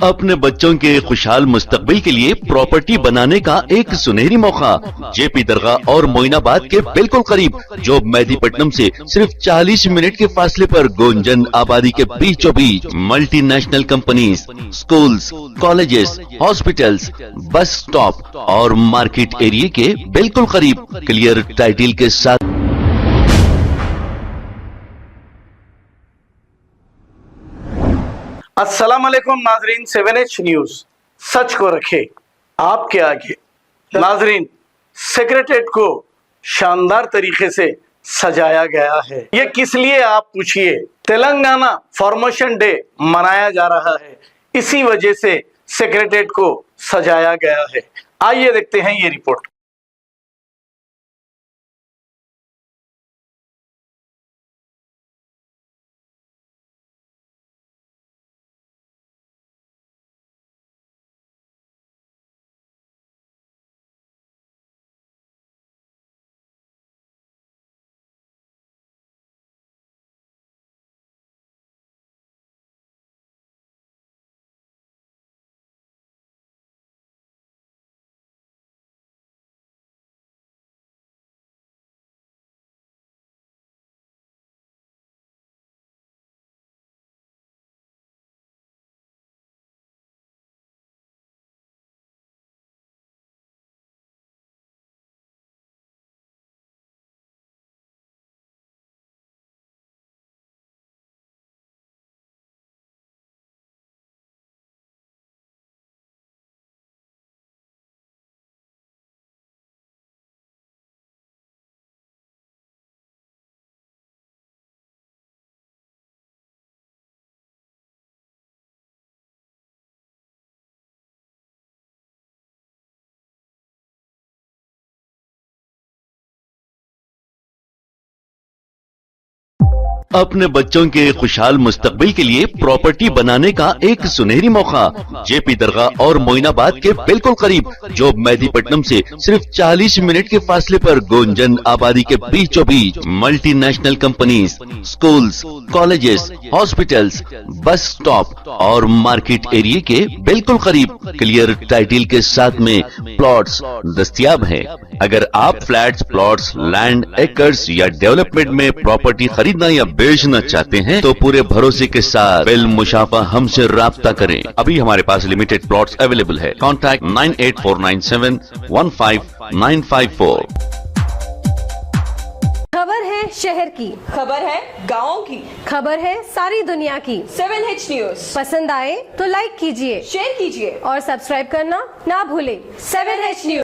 अपने बच्चों के खुशहाल मुस्तकबिल के लिए प्रॉपर्टी बनाने का एक सुनहरी मौका। जेपी दरगाह और मोइनाबाद के बिल्कुल करीब, जो मेहदीपट्टनम से सिर्फ 40 मिनट के फासले पर गुंजन आबादी के बीचों बीच multinational companies, schools, colleges, hospitals, bus stop और मार्केट एरिया के बिल्कुल करीब क्लियर टाइटल के साथ। अस्सलाम वालेकुम नाजरीन, 7H न्यूज सच को रखे आपके आगे। नाजरीन, सेक्रेटेरिएट को शानदार तरीके से सजाया गया है। ये किस लिए आप पूछिए। तेलंगाना फॉर्मेशन डे मनाया जा रहा है, इसी वजह से सेक्रेटेरिएट को सजाया गया है। आइए देखते हैं ये रिपोर्ट। अपने बच्चों के खुशहाल मुस्तकबिल के लिए प्रॉपर्टी बनाने का एक सुनहरी मौका। जेपी दरगाह और मोइनाबाद के बिल्कुल करीब, जो मेहदीपट्टनम से सिर्फ 40 मिनट के फासले पर गुंजन आबादी के बीचों बीच multinational companies, schools, colleges, hospitals, bus stop और मार्केट एरिया के बिल्कुल करीब क्लियर टाइटल के साथ में प्लॉट्स दस्तयाब है। अगर आप फ्लैट्स, प्लॉट्स, लैंड, एकर्स या डेवलपमेंट में प्रॉपर्टी खरीदना या बेचना चाहते हैं तो पूरे भरोसे के साथ बिल मुशाफा हमसे राब्ता करें। अभी हमारे पास लिमिटेड प्लॉट्स अवेलेबल है। कॉन्टैक्ट 9849715954। खबर है शहर की, खबर है गाँव की, खबर है सारी दुनिया की। 7H न्यूज पसंद आए तो लाइक कीजिए, शेयर कीजिए और सब्सक्राइब करना ना भूलें। 7H news.